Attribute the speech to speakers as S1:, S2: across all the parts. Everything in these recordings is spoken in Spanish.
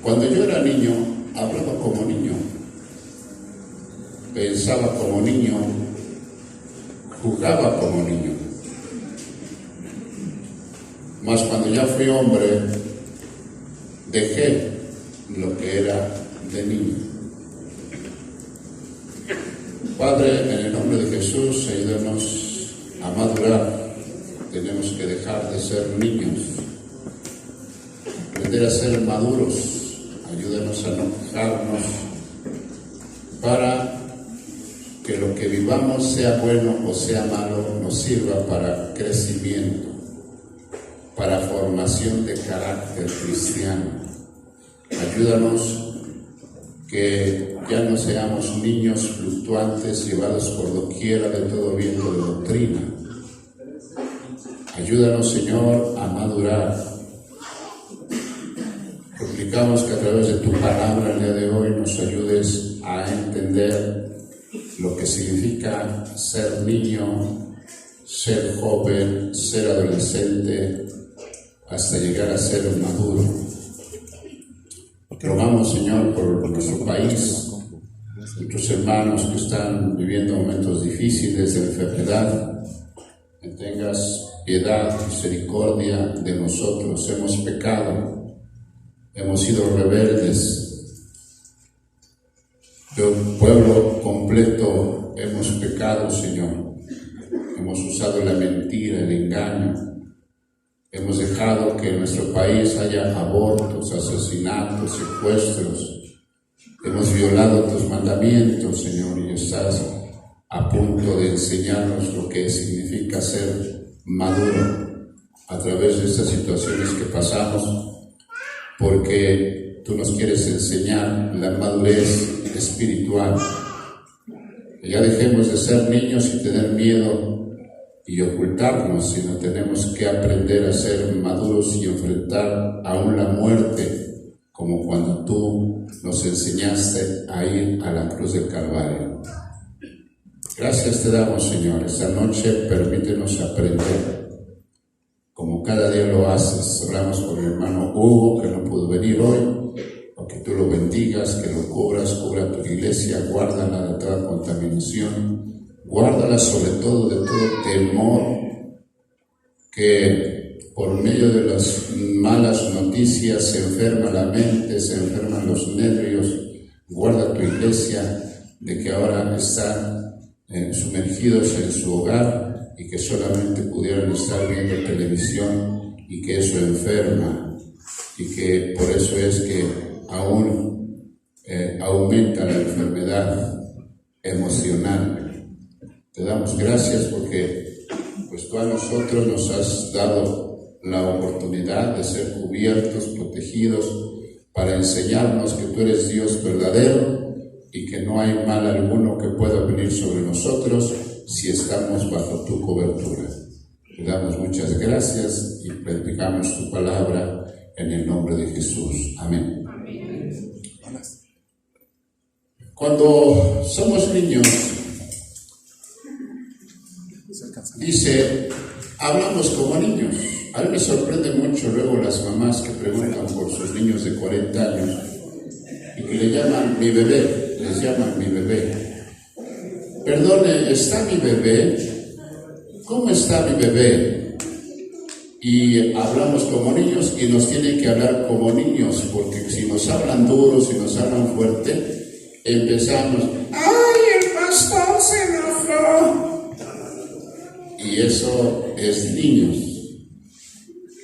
S1: Cuando yo era niño, hablaba como niño, pensaba como niño, jugaba como niño. Mas cuando ya fui hombre, dejé lo que era de niño. Padre, en el nombre de Jesús, ayúdanos a madurar. Tenemos que dejar de ser niños, aprender a ser maduros. Ayúdanos a no quejarnos para que lo que vivamos, sea bueno o sea malo, nos sirva para crecimiento, para formación de carácter cristiano. Ayúdanos que ya no seamos niños fluctuantes llevados por doquiera de todo viento de doctrina. Ayúdanos, Señor, a madurar. Suplicamos que a través de tu palabra el día de hoy nos ayudes a entender lo que significa ser niño, ser joven, ser adolescente, hasta llegar a ser maduro. Rogamos, Señor, por nuestro país, nuestros hermanos que están viviendo momentos difíciles de enfermedad, que tengas piedad, misericordia de nosotros. Hemos pecado, hemos sido rebeldes. De un pueblo completo hemos pecado, Señor. Hemos usado la mentira, el engaño. Hemos dejado que en nuestro país haya abortos, asesinatos, secuestros. Hemos violado tus mandamientos, Señor, y estás a punto de enseñarnos lo que significa ser maduro a través de estas situaciones que pasamos, porque tú nos quieres enseñar la madurez espiritual. Que ya dejemos de ser niños y tener miedo y ocultarnos, sino tenemos que aprender a ser maduros y enfrentar aún la muerte, como cuando tú nos enseñaste a ir a la cruz del Calvario. Gracias te damos, Señor. Esta noche permítenos aprender, como cada día lo haces. Oramos por mi hermano Hugo, que no pudo venir hoy, o que tú lo bendigas, que lo cubras, cubra tu iglesia, guárdala de toda contaminación. Guárdala sobre todo de todo temor, que por medio de las malas noticias se enferma la mente, se enferman los nervios. Guarda tu iglesia de que ahora están sumergidos en su hogar y que solamente pudieran estar viendo televisión y que eso enferma y que por eso es que aún aumenta la enfermedad emocional. Te damos gracias porque pues tú a nosotros nos has dado la oportunidad de ser cubiertos, protegidos, para enseñarnos que tú eres Dios verdadero y que no hay mal alguno que pueda venir sobre nosotros si estamos bajo tu cobertura. Te damos muchas gracias y predicamos tu palabra en el nombre de Jesús. Amén. Cuando somos niños, dice, hablamos como niños. A mí me sorprende mucho luego las mamás que preguntan por sus niños de 40 años y que le llaman mi bebé, les llaman mi bebé. Perdone, ¿está mi bebé? ¿Cómo está mi bebé? Y hablamos como niños y nos tienen que hablar como niños, porque si nos hablan duro, si nos hablan fuerte, empezamos, ¡ay, el pastor se enojó! Y eso es niños.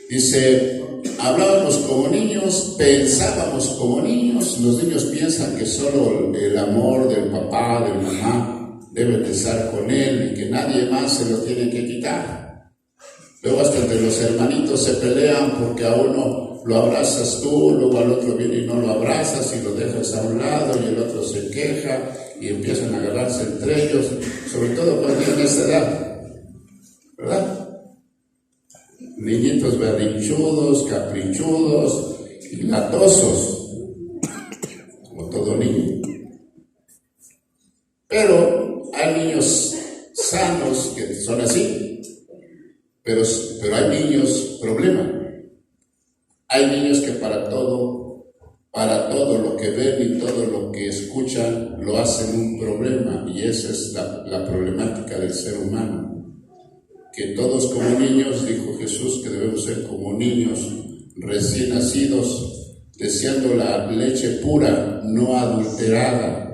S1: Dice, hablábamos como niños, pensábamos como niños. Los niños piensan que solo el amor del papá, de la mamá, debe de estar con él y que nadie más se lo tiene que quitar. Luego hasta entre los hermanitos se pelean porque a uno lo abrazas tú, luego al otro viene y no lo abrazas y lo dejas a un lado y el otro se queja y empiezan a agarrarse entre ellos, sobre todo cuando tienen esta edad, ¿verdad? Niñitos berrinchudos, caprichudos y latosos, como todo niño. Pero hay niños sanos que son así, pero hay niños problema. Hay niños que para todo para todo lo que ven y todo lo que escuchan lo hacen un problema, y esa es la problemática del ser humano, que todos como niños, dijo Jesús, que debemos ser como niños recién nacidos, deseando la leche pura, no adulterada,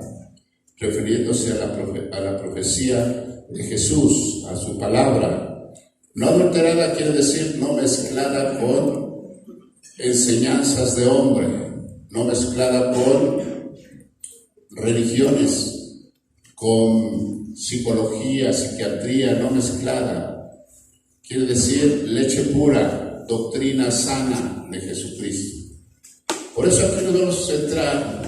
S1: refiriéndose a la profecía de Jesús, a su palabra. No adulterada quiere decir no mezclada con enseñanzas de hombre, no mezclada con religiones, con psicología, psiquiatría, no mezclada. Quiere decir leche pura, doctrina sana de Jesucristo. Por eso aquí nos vamos a centrar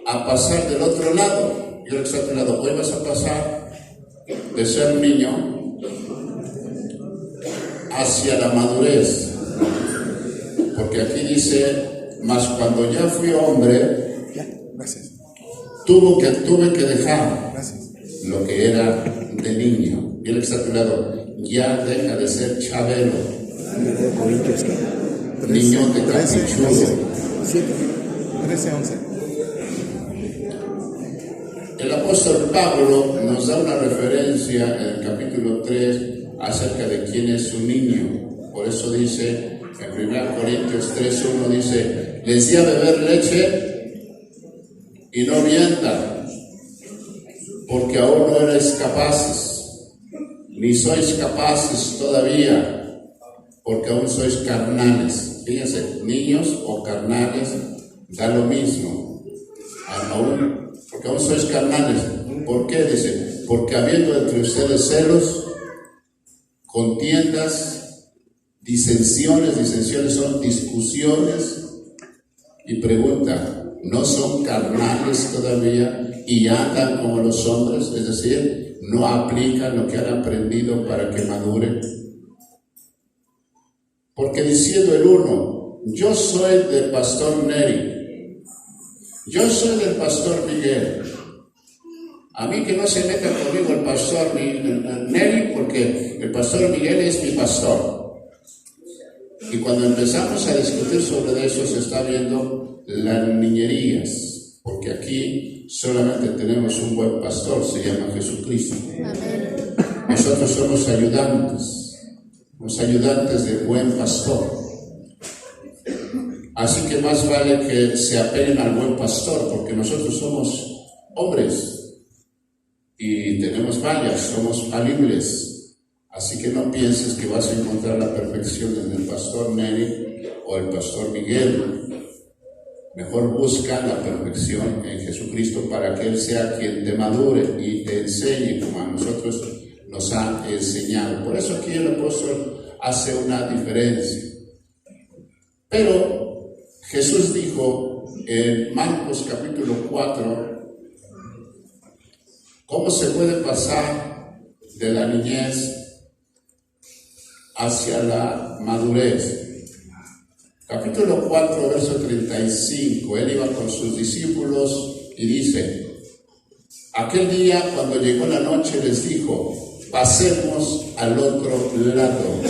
S1: a pasar del otro lado. Yo al otro lado, hoy vas a pasar de ser niño hacia la madurez. Porque aquí dice, mas cuando ya fui hombre, tuve que dejar lo que era de niño. Y el extrapolado ya deja de ser chabelo, niño de caprichudo.
S2: 13:11.
S1: El apóstol Pablo nos da una referencia en el capítulo 3 acerca de quién es un niño. Por eso dice, en 1 Corintios 3:1 dice, les di a beber leche y no vianda, porque aún no erais capaces, ni sois capaces todavía, porque aún sois carnales. Fíjense, niños o carnales da lo mismo, porque aún sois carnales. ¿Por qué? Dice, porque habiendo entre ustedes celos, contiendas, disensiones son discusiones, y pregunta, ¿no son carnales todavía y andan como los hombres? Es decir, no aplican lo que han aprendido para que maduren. Porque diciendo el uno, yo soy del pastor Neri, yo soy del pastor Miguel, a mí que no se meta conmigo el pastor Neri, porque el pastor Miguel es mi pastor. Y cuando empezamos a discutir sobre eso, se está viendo las niñerías, porque aquí solamente tenemos un buen pastor, se llama Jesucristo. Nosotros somos ayudantes, los ayudantes del buen pastor. Así que más vale que se apeguen al buen pastor, porque nosotros somos hombres y tenemos fallas, somos falibles. Así que no pienses que vas a encontrar la perfección en el pastor Neri o el pastor Miguel. Mejor busca la perfección en Jesucristo para que Él sea quien te madure y te enseñe como a nosotros nos ha enseñado. Por eso aquí el apóstol hace una diferencia. Pero Jesús dijo en Marcos capítulo 4, ¿cómo se puede pasar de la niñez hacia la madurez? Capítulo 4, verso 35, él iba con sus discípulos y dice, aquel día cuando llegó la noche les dijo, pasemos al otro lado.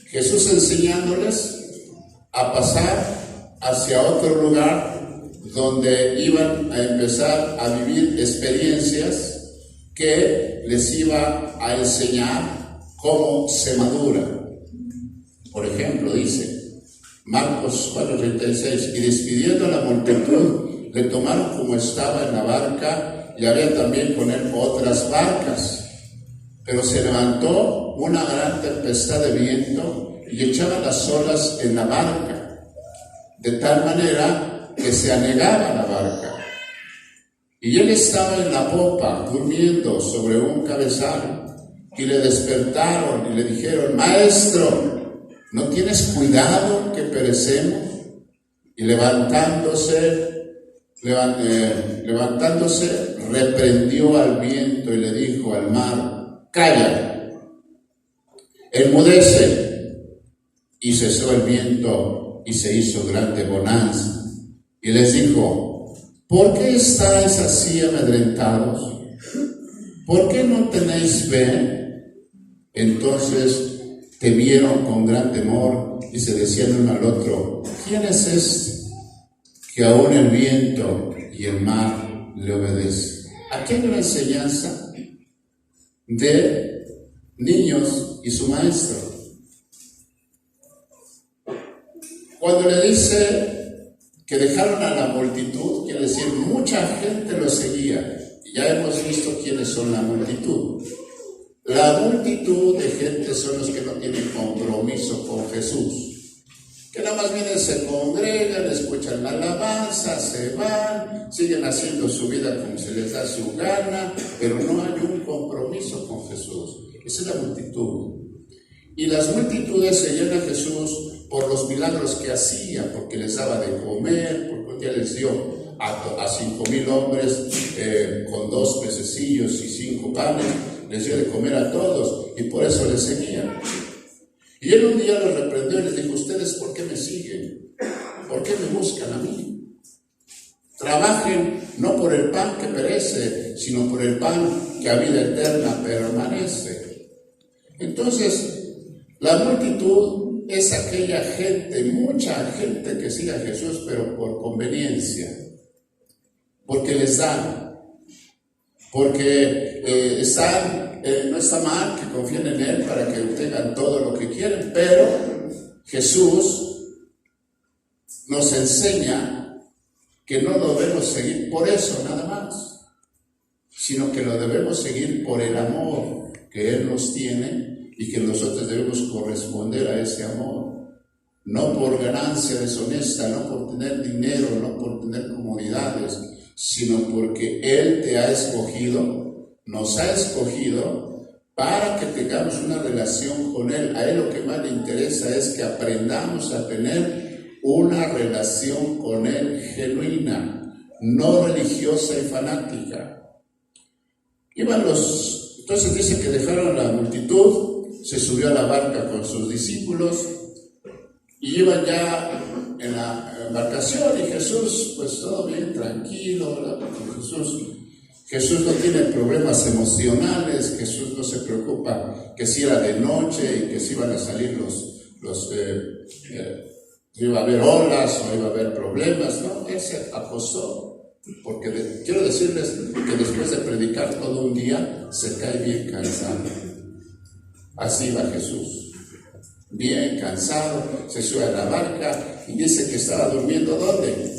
S1: Jesús enseñándoles a pasar hacia otro lugar donde iban a empezar a vivir experiencias que les iba a enseñar cómo se madura. Por ejemplo, dice Marcos 4:36, y despidiendo a la multitud, le tomaron como estaba en la barca, y había también con él otras barcas. Pero se levantó una gran tempestad de viento y echaba las olas en la barca, de tal manera que se anegaba la barca. Y él estaba en la popa, durmiendo sobre un cabezal, y le despertaron y le dijeron, Maestro, ¿no tienes cuidado que perecemos? Y levantándose, reprendió al viento y le dijo al mar, calla, enmudece. Y cesó el viento y se hizo grande bonanza. Y les dijo, ¿por qué estáis así amedrentados? ¿Por qué no tenéis fe? Entonces temieron con gran temor y se decían uno al otro, ¿quién es este? que aún el viento y el mar le obedecen. Aquí hay una enseñanza de niños y su maestro. Cuando le dice que dejaron a la multitud, quiere decir, mucha gente lo seguía. Ya hemos visto quiénes son la multitud. La multitud de gente son los que no tienen compromiso con Jesús, que nada más vienen, se congregan, escuchan la alabanza, se van, siguen haciendo su vida como se les da su gana, pero no hay un compromiso con Jesús. Esa es la multitud. Y las multitudes seguían a Jesús por los milagros que hacía, porque les daba de comer, porque un día les dio a 5,000 hombres con 2 pececillos y 5 panes, les dio de comer a todos, y por eso les seguían. Y él un día los reprendió y les dijo: ustedes, ¿por qué me siguen? ¿Por qué me buscan a mí? Trabajen no por el pan que perece, sino por el pan que a vida eterna permanece. Entonces, la multitud es aquella gente, mucha gente que sigue a Jesús, pero por conveniencia, porque les dan, porque no está mal que confíen en Él para que obtengan todo lo que quieren, pero Jesús nos enseña que no lo debemos seguir por eso nada más, sino que lo debemos seguir por el amor que Él nos tiene y que nosotros debemos corresponder a ese amor. No por ganancia deshonesta, no por tener dinero, no por tener comodidades, sino porque Él te ha escogido, nos ha escogido para que tengamos una relación con Él. A Él lo que más le interesa es que aprendamos a tener una relación con Él genuina, no religiosa y fanática. Entonces dice que dejaron a la multitud, se subió a la barca con sus discípulos y iban ya en la embarcación, y Jesús, pues todo bien, tranquilo, ¿verdad? Porque Jesús no tiene problemas emocionales, Jesús no se preocupa que si era de noche y que si iban a salir iba a haber olas o iba a haber problemas, ¿no? Él se acostó, porque quiero decirles que después de predicar todo un día se cae bien cansado. Así va Jesús, bien cansado, se sube a la barca y dice que estaba durmiendo ¿dónde?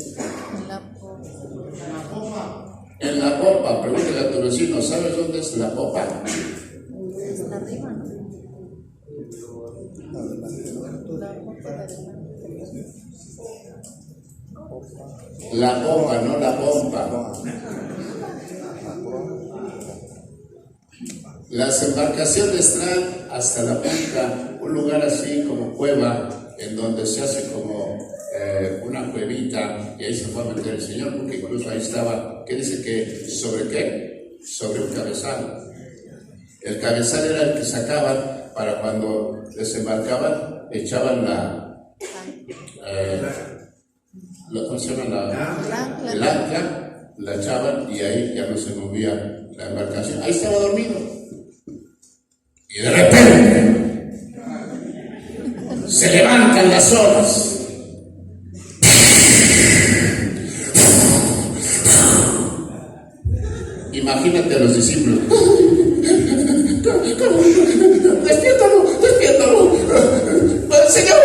S1: En la popa. Pregúntale a tu vecino, ¿sabes dónde es la popa?
S2: Está arriba, ¿no?
S1: La popa, no la pompa. Las embarcaciones están hasta la punta, un lugar así como cueva, en donde se hace como una cuevita, y ahí se fue a meter el Señor, porque incluso ahí estaba, ¿qué dice que? ¿Sobre qué? Sobre un cabezal. El cabezal era el que sacaban para cuando desembarcaban, echaban ¿cómo se llama? El ancla, la echaban y ahí ya no se movía la embarcación. Ahí estaba dormido. Y de repente se levantan las olas. Imagínate a los discípulos. Despiértalo, despiértalo. Señor,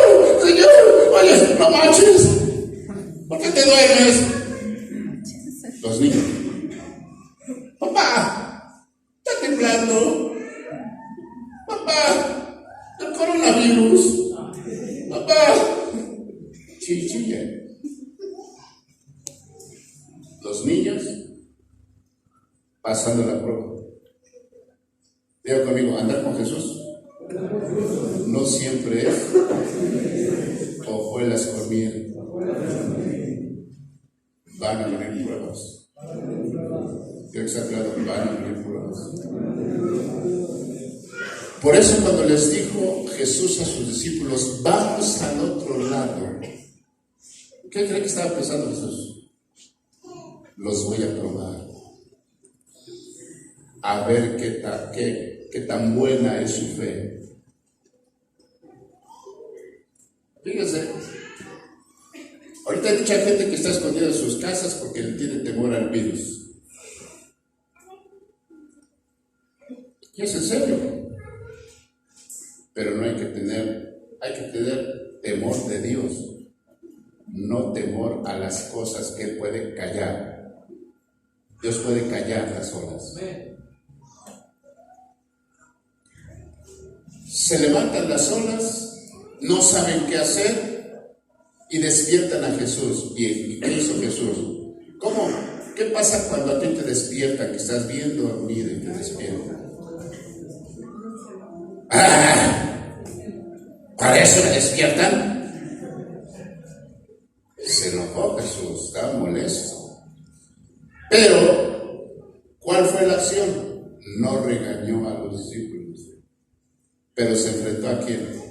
S1: oye, no manches. ¿Por qué te duermes? Los niños. Papá, está temblando. Papá, el coronavirus. Papá. Chille. Los niños pasando la prueba. Diga conmigo, andar con Jesús no siempre es hojuelas con miel. Van a venir pruebas. Quiero que sea claro, van a venir pruebas. Por eso cuando les dijo Jesús a sus discípulos, vamos al otro lado, ¿qué creen que estaba pensando Jesús? Los voy a probar, a ver qué tan buena es su fe. Fíjense, Ahorita hay mucha gente que está escondida en sus casas porque le tiene temor al virus. Y es en serio. Pero no hay que tener temor de Dios, no temor a las cosas que Él puede callar. Dios puede callar las olas. Se levantan las olas, no saben qué hacer y despiertan a Jesús. ¿Y qué hizo Jesús? ¿Cómo? ¿Qué pasa cuando a ti te despiertan, que estás bien dormido y te despiertan? ¿Para eso me despiertan? Se enojó Jesús, estaba molesto. Pero, ¿cuál fue la acción? No regañó a los discípulos, pero se enfrentó ¿a quién?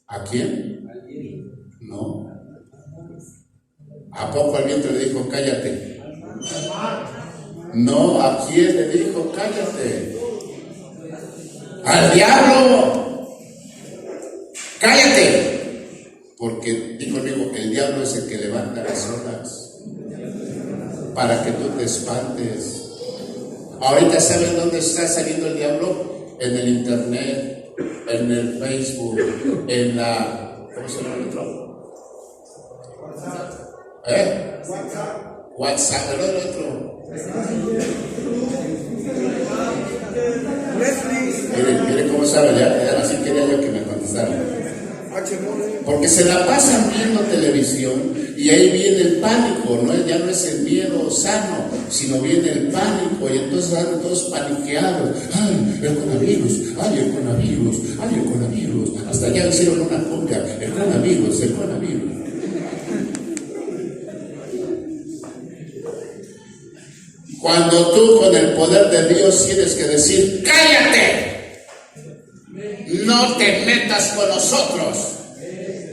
S1: ¿A quién? No. ¿A poco al viento le dijo cállate? No, ¿a quién le dijo cállate? ¡Al diablo! ¡Cállate! Porque, dijo conmigo, el diablo es el que levanta las olas para que tú te espantes. Ahorita ¿saben dónde está saliendo el diablo? En el internet, en el Facebook, en la... ¿cómo se llama el otro? WhatsApp, el otro. Miren cómo sabe, ya así quería yo que me contestaran. Porque se la pasan viendo televisión y ahí viene el pánico, ¿no? Ya no es el miedo sano, sino viene el pánico y entonces andan todos paniqueados. ¡Ay, el coronavirus! ¡Ay, el coronavirus! ¡Ay, el coronavirus! Hasta ya hicieron una cumbia, el coronavirus, el coronavirus. Cuando tú con el poder de Dios tienes que decir, ¡cállate! No te metas con nosotros,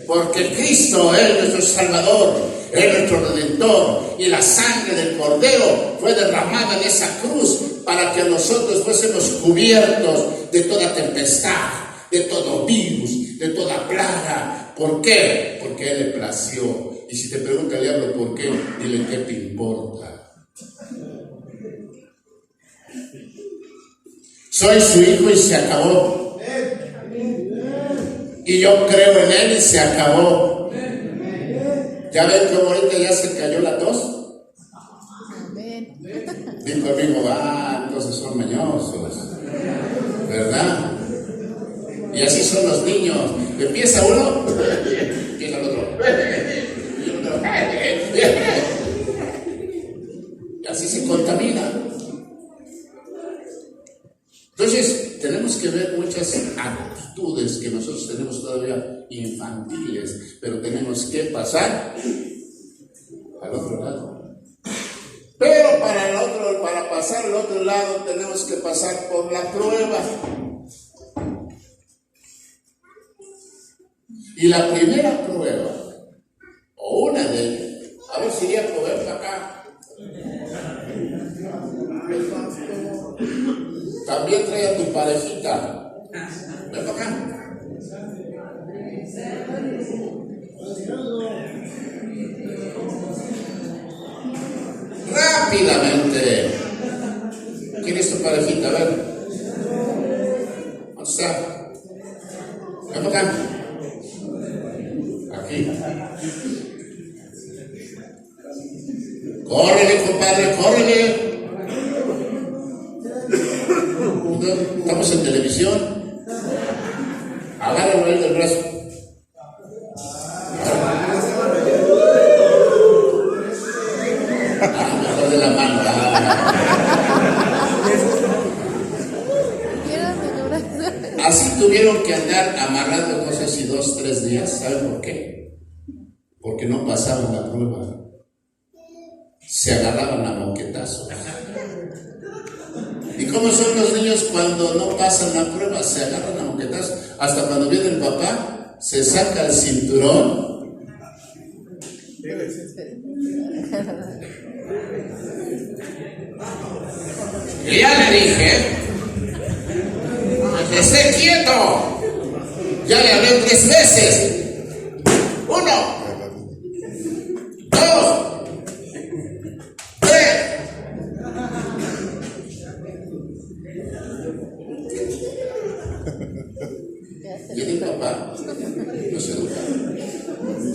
S1: porque Cristo es nuestro Salvador, es nuestro Redentor, y la sangre del Cordero fue derramada en esa cruz para que nosotros fuésemos cubiertos de toda tempestad, de todo virus, de toda plaga. ¿Por qué? Porque Él le plació. Y si te pregunta el diablo por qué, dile qué te importa. Soy su hijo y se acabó. Y yo creo en Él y se acabó. ¿Ya ven cómo ahorita ya se cayó la tos? Dijo amigo, entonces son mañosos, ¿verdad? Y así son los niños. Empieza uno, empieza el otro. Y así se contamina. Entonces, tenemos que ver muchas actitudes que nosotros tenemos todavía infantiles, pero tenemos que pasar al otro lado. Pero para pasar al otro lado tenemos que pasar por la prueba. Y la primera prueba, o una de ellas, a ver si iría poder para acá. También trae a tu parejita. Ven para acá. Rápidamente. ¿Quién es tu parejita? A ver. ¿Dónde está? Ven para acá. Aquí. Córrele, compadre, córrele. Estamos en televisión. Agárralo ahí del brazo. Mejor de la mano. Así tuvieron que andar amarrando cosas y 2, 3 días. ¿Saben por qué? Porque no pasaban la prueba. Se agarraban a moquetazos. ¿Y cómo son los niños cuando no pasan la prueba? Se agarran a moquetazos. Hasta cuando viene el papá, se saca el cinturón. Y ya le dije, esté quieto. Ya le hablé 3 veces. 1,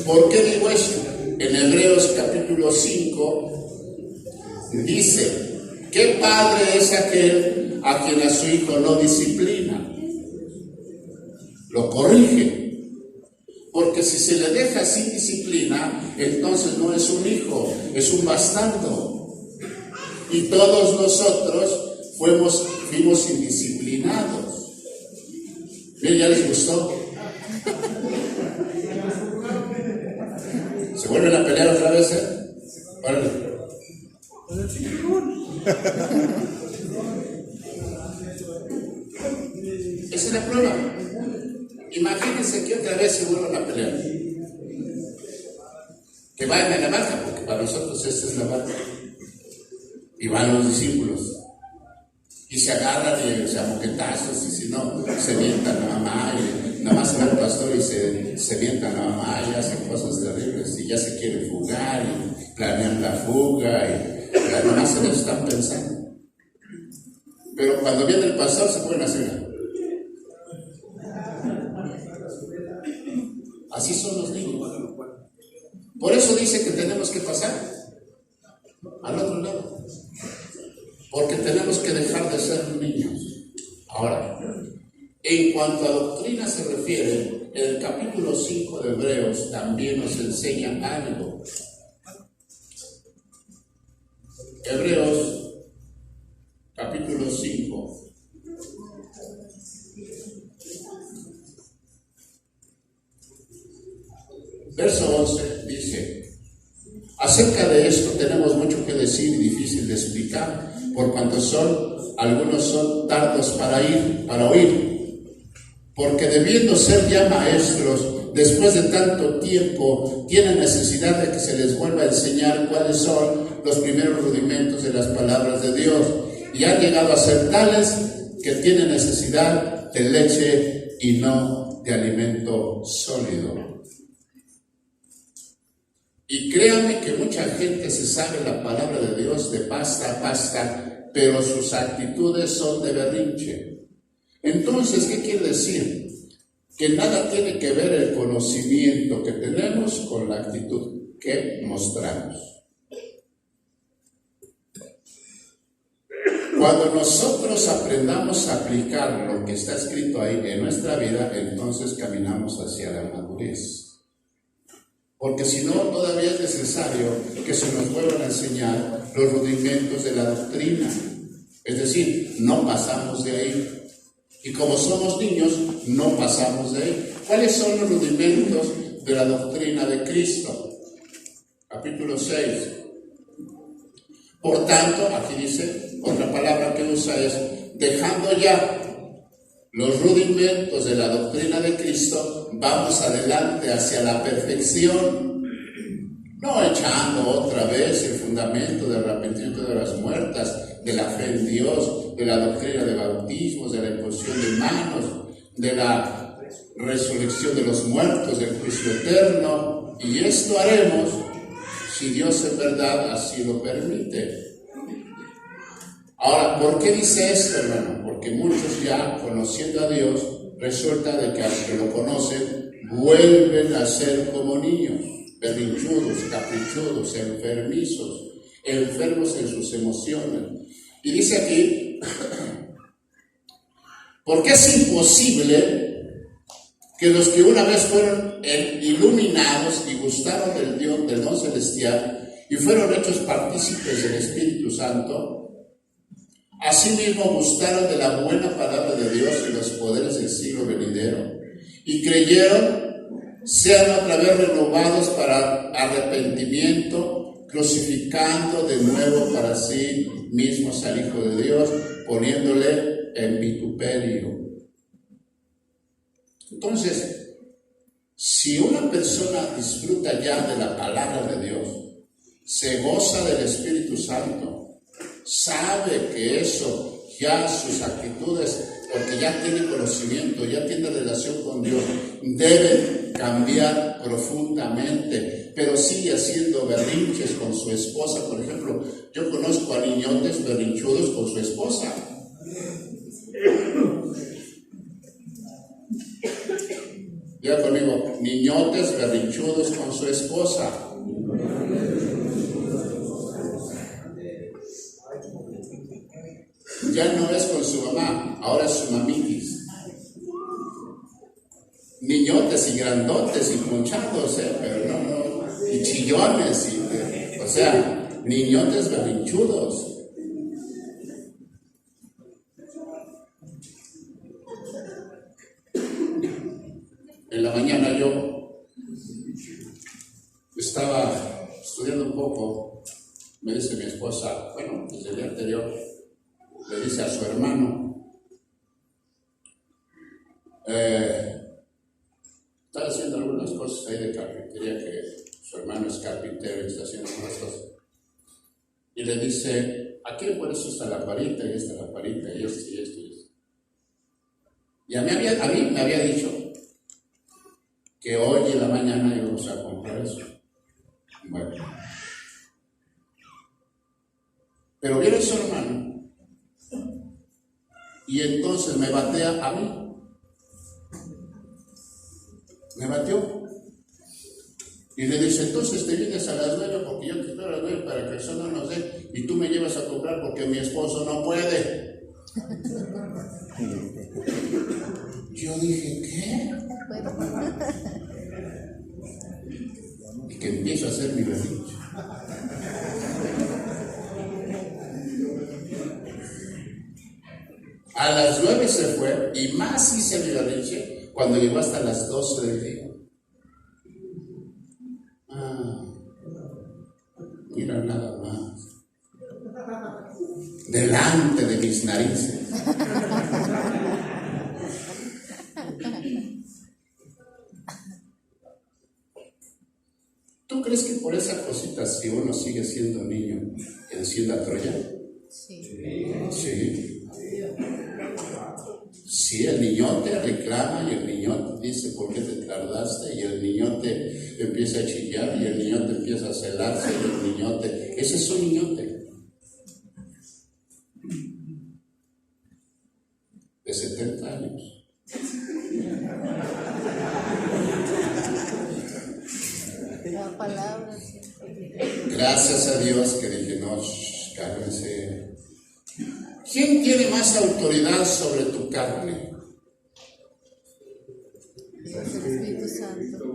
S1: ¿Por qué digo esto? En Hebreos capítulo 5 dice, ¿qué padre es aquel a quien a su hijo no disciplina? Lo corrige. Porque si se le deja sin disciplina, entonces no es un hijo, es un bastardo. Y todos nosotros fuimos indisciplinados. ¿Bien? ¿Ya les gustó? ¿Se vuelven a pelear otra vez? Órale. Esa es la prueba. Imagínense que otra vez se vuelvan a pelear. Que vayan a la barca, porque para nosotros esta es la barca. Y van los discípulos. Y se agarran y se amoquetazos, y si no, se mientan a mamá, y nada más va el pastor y se mientan a mamá, y hacen cosas terribles, y ya se quieren fugar, y planean la fuga, y nada más en eso están pensando. Pero cuando viene el pastor se pueden hacer. Así son los niños. Por eso dice que tenemos que pasar al otro lado. Porque tenemos que dejar de ser niños. Ahora, en cuanto a doctrina se refiere, en el capítulo 5 de Hebreos también nos enseña algo. Hebreos, capítulo 5. Verso 11 dice, acerca de esto tenemos mucho que decir y difícil de explicar, por cuanto algunos son tardos para oír, porque debiendo ser ya maestros, después de tanto tiempo, tienen necesidad de que se les vuelva a enseñar cuáles son los primeros rudimentos de las palabras de Dios, y han llegado a ser tales que tienen necesidad de leche y no de alimento sólido. Y créanme que mucha gente se sabe la palabra de Dios de pasta a pasta, pero sus actitudes son de berrinche. Entonces, ¿qué quiere decir? Que nada tiene que ver el conocimiento que tenemos con la actitud que mostramos. Cuando nosotros aprendamos a aplicar lo que está escrito ahí en nuestra vida, entonces caminamos hacia la madurez. Porque si no, todavía es necesario que se nos vuelvan a enseñar los rudimentos de la doctrina. Es decir, no pasamos de ahí. Y como somos niños, no pasamos de ahí. ¿Cuáles son los rudimentos de la doctrina de Cristo? Capítulo 6. Por tanto, aquí dice, otra palabra que usa es, dejando ya los rudimentos de la doctrina de Cristo, vamos adelante hacia la perfección, no echando otra vez el fundamento del arrepentimiento de las muertas, de la fe en Dios, de la doctrina de bautismos, de la imposición de manos, de la resurrección de los muertos, del juicio eterno, y esto haremos si Dios en verdad así lo permite. Ahora, ¿por qué dice esto, hermano? Porque muchos ya, conociendo a Dios, resulta de que aunque lo conocen, vuelven a ser como niños, berrinchudos, caprichudos, enfermos en sus emociones. Y dice aquí, porque es imposible que los que una vez fueron iluminados y gustaron del don celestial y fueron hechos partícipes del Espíritu Santo, asimismo gustaron de la buena palabra de Dios y los poderes del siglo venidero, y creyeron, sean otra vez renovados para arrepentimiento, crucificando de nuevo para sí mismos al Hijo de Dios, poniéndole en vituperio. Entonces, si una persona disfruta ya de la palabra de Dios, se goza del Espíritu Santo, sabe que eso, ya sus actitudes, porque ya tiene conocimiento, ya tiene relación con Dios, deben cambiar profundamente, pero sigue haciendo berrinches con su esposa. Por ejemplo, yo conozco a niñotes berrinchudos con su esposa. Diga conmigo, niñotes berrinchudos con su esposa. Ya no es con su mamá, ahora es su mamitis. Niñotes y grandotes y punchados, pero no, y chillones, o sea, niñotes berrinchudos. En la mañana yo estaba estudiando un poco, me dice mi esposa, bueno, desde el día anterior, le dice a su hermano, está haciendo algunas cosas ahí de carpintería, que su hermano es carpintero y está haciendo algunas cosas. Y le dice, aquí le pones esta lamparita y esta lamparita y esto y esto y esto. Y a mí me había dicho que hoy en la mañana íbamos a comprar eso. Bueno. Pero viene su hermano y entonces me batea a mí. Me bateó. Y le dice, entonces te vienes a las 9 porque yo te espero a las 9 para que eso no nos dé y tú me llevas a comprar porque mi esposo no puede. Yo dije, ¿qué? Y que empiezo a hacer mi berrinche. A las 9 se fue y más hice mi berrinche cuando llegó hasta las 12 del día. Mira nada más. Delante de mis narices. ¿Tú crees que por esa cosita, si uno sigue siendo niño, encienda Troya? Sí. Sí, el niñote reclama y el niñote dice por qué te tardaste y el niñote empieza a chillar y el niñote empieza a celarse y el niñote, ese es un niñote de 70 años.
S2: La palabra.
S1: Gracias a Dios que dije, no, cálmense. ¿Quién tiene más autoridad sobre tu carne?
S2: Es el Espíritu Santo.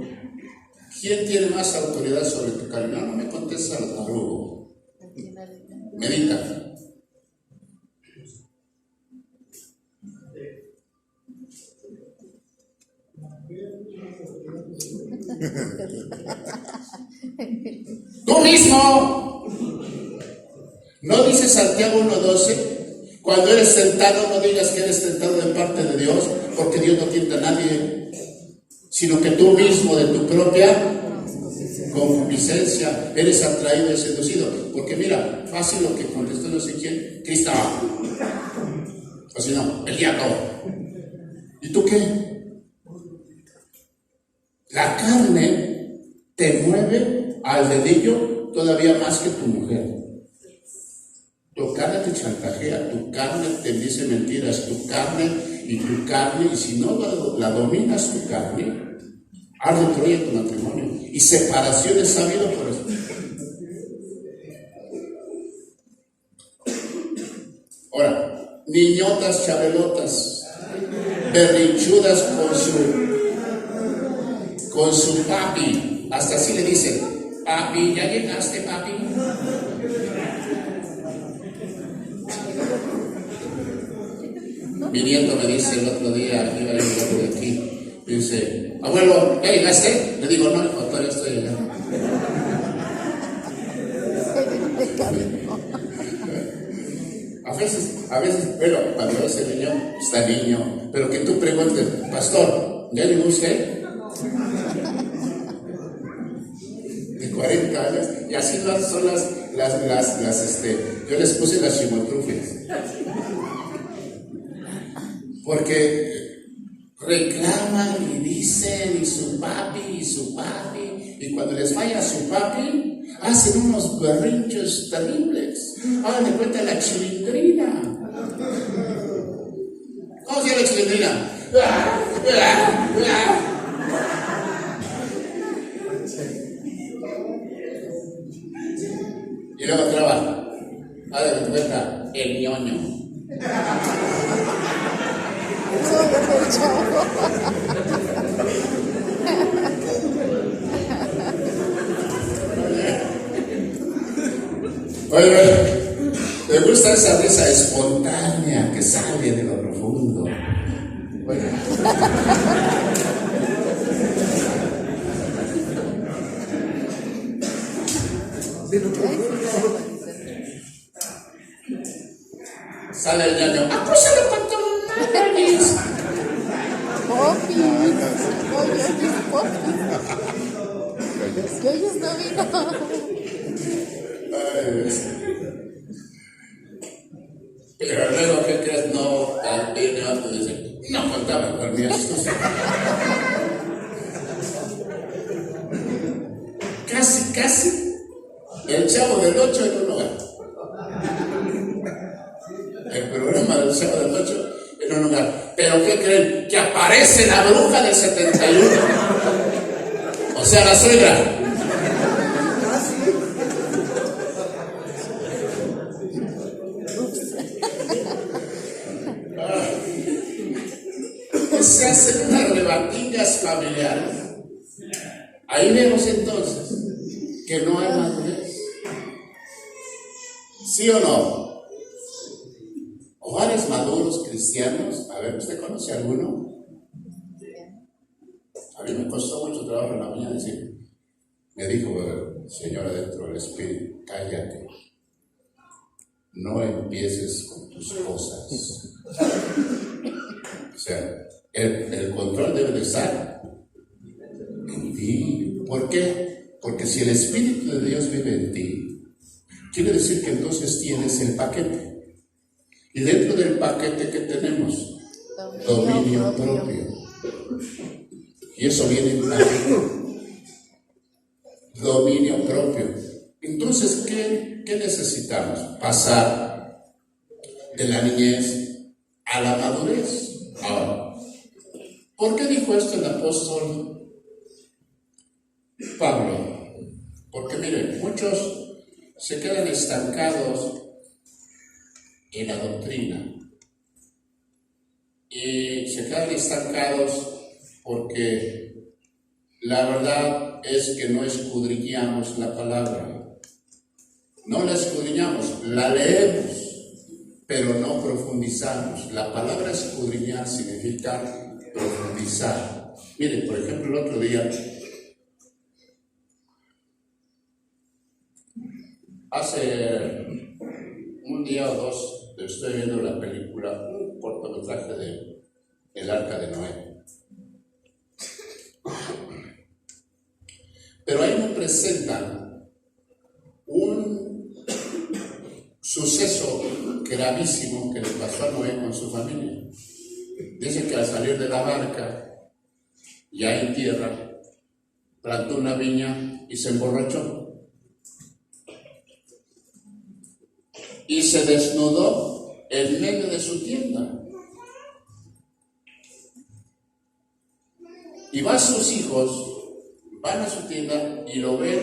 S1: ¿Quién tiene más autoridad sobre tu carne? No me contestes al tarugo. Medita. Tú mismo. ¿No dice Santiago 1:12? Cuando eres tentado, no digas que eres tentado de parte de Dios, porque Dios no tienta a nadie, sino que tú mismo de tu propia concupiscencia eres atraído y seducido. Porque mira, fácil lo que contestó no sé quién, Cristo. O si no, el diablo. ¿Y tú qué? La carne te mueve al dedillo todavía más que tu mujer. Tu carne te chantajea, tu carne te dice mentiras, tu carne, y si no la dominas tu carne, arde Troya tu matrimonio. Y separaciones ha habido por eso. Ahora, niñotas chabelotas, berrinchudas con su papi, hasta así le dicen, papi, ¿ya llegaste, papi? Mi nieto me dice el otro día, iba a ir de aquí, me dice, abuelo, ¿ya llegaste? Le digo, no, hijo, todavía estoy llegando. A veces, bueno, cuando ese niño está niño, pero que tú preguntes, pastor, ¿ya llegó usted? De 40 años, y así son yo les puse las chimotrufias. Porque reclaman y dicen, y su papi, y cuando les falla su papi, hacen unos berrinches terribles. Hagan de cuenta la chilindrina. ¿Cómo se llama la chilindrina? luego trabaja. Ahora me cuenta el ñoño.
S2: Solo el chavo.
S1: Oye, me gusta esa risa espontánea que sale de lo profundo. Oye. Sale el ñaño. ¡Acúsalo con tu nariz!
S2: Popis. Oye, Popis. Que hoy no vino.
S1: Pero luego, ¿qué crees? No, viene otro y dice, no contaba con mi astucia. Casi, el Chavo del 8 en un lugar. El programa del Chavo del 8 en un lugar. ¿Pero qué creen? Que aparece la bruja del 71. O sea, la suegra. Se hacen unas rebatingas familiares. Ahí vemos entonces que no hay madurez. ¿Sí o no? Hogares maduros cristianos. A ver, ¿usted conoce alguno? A mí me costó mucho trabajo en la mañana decir. Me dijo el Señor dentro del Espíritu, cállate. No empieces con tus cosas. O sea, el control debe de estar en ti. ¿Por qué? Porque si el Espíritu de Dios vive en ti, quiere decir que entonces tienes el paquete. Y dentro del paquete que tenemos, dominio propio. Y eso viene en paquete. Dominio propio. Entonces, ¿qué necesitamos? Pasar de la niñez a la madurez. Ahora, ¿por qué dijo esto el apóstol Pablo? Porque miren, muchos se quedan estancados en la doctrina y se quedan estancados porque la verdad es que no escudriñamos la palabra, no la escudriñamos, la leemos, pero no profundizamos. La palabra escudriñar significa profundizar. Miren, por ejemplo, el otro día, hace un día o dos, estoy viendo la película, un cortometraje de El Arca de Noé. Pero ahí me presentan un suceso gravísimo que le pasó a Noé con su familia. Dice que al salir de la barca, ya en tierra, plantó una viña y se emborrachó. Y se desnudó en medio de su tienda. Y van sus hijos, van a su tienda y lo ven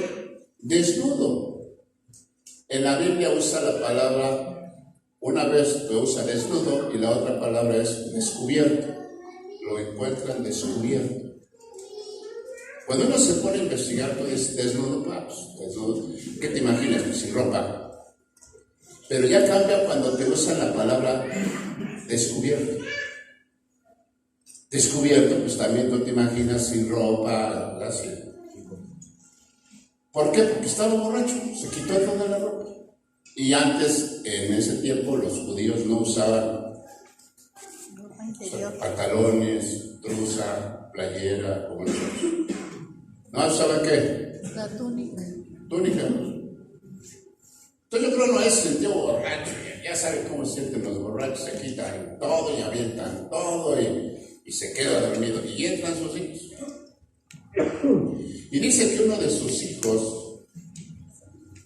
S1: desnudo. En la Biblia usa la palabra, una vez lo usa desnudo y la otra palabra es descubierto. Lo encuentran descubierto. Cuando uno se pone a investigar, pues desnudo, desnudo. ¿Qué te imaginas? Pues sin ropa. Pero ya cambia cuando te usan la palabra descubierto. Descubierto, pues también tú te imaginas sin ropa, así. ¿Por qué? Porque estaba borracho, se quitó toda la ropa. Y antes, en ese tiempo, los judíos no usaban pantalones, trusa, playera, como nosotros. ¿No usaban qué?
S2: La túnica.
S1: Túnica. Entonces yo creo que no es sentido borracho. Ya saben cómo se sienten los borrachos, se quitan todo y avientan todo y se queda dormido. Y entran sus hijos. Y dice que uno de sus hijos,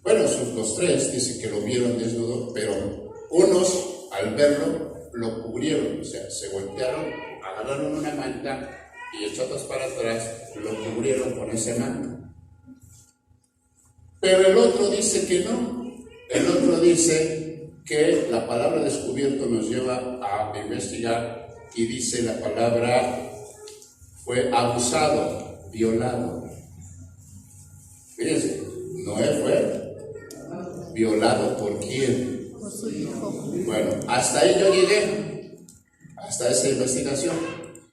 S1: bueno, los tres, dice que lo vieron desnudo, pero unos al verlo lo cubrieron, o sea, se voltearon, agarraron una manta y echados para atrás lo cubrieron con esa manta. Pero el otro dice que no, El otro dice que la palabra descubierto nos lleva a investigar y dice la palabra fue abusado, violado. Fíjense, Noé fue violado ¿por quién?
S2: Por su hijo.
S1: Bueno, hasta ahí yo llegué, hasta esa investigación.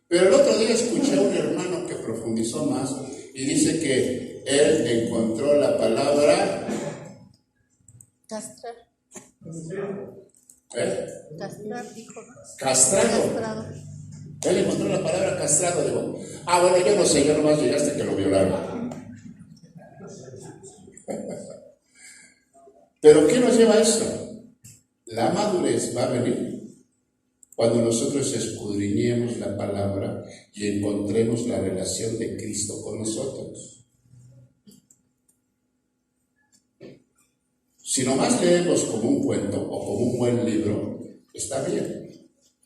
S1: Pero el otro día escuché a un hermano que profundizó más y dice que él encontró la palabra
S2: Castrar. Castrar, dijo.
S1: castrado.
S2: Castrado.
S1: Él encontró la palabra castrado. Digo, bueno, yo no sé, yo nomás llegué hasta que lo violaron. Pero ¿qué nos lleva a esto? La madurez va a venir cuando nosotros escudriñemos la palabra y encontremos la relación de Cristo con nosotros. Si nomás leemos como un cuento o como un buen libro, está bien.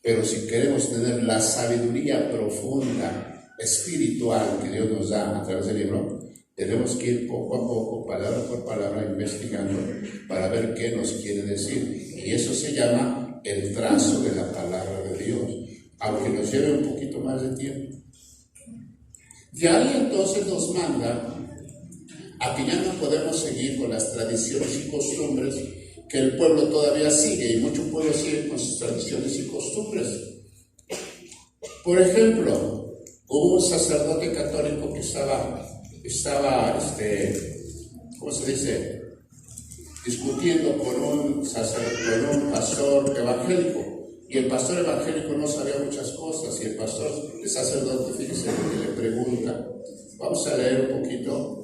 S1: Pero si queremos tener la sabiduría profunda, espiritual que Dios nos da a través del libro, tenemos que ir poco a poco, palabra por palabra, investigando para ver qué nos quiere decir. Y eso se llama el trazo de la palabra de Dios, aunque nos lleve un poquito más de tiempo. De ahí entonces nos manda a que ya no podemos seguir con las tradiciones y costumbres que el pueblo todavía sigue, y muchos pueblos siguen con sus tradiciones y costumbres. Por ejemplo, hubo un sacerdote católico que estaba ¿cómo se dice?, discutiendo con un pastor evangélico, y el pastor evangélico no sabía muchas cosas, y el sacerdote, fíjese lo que le pregunta. Vamos a leer un poquito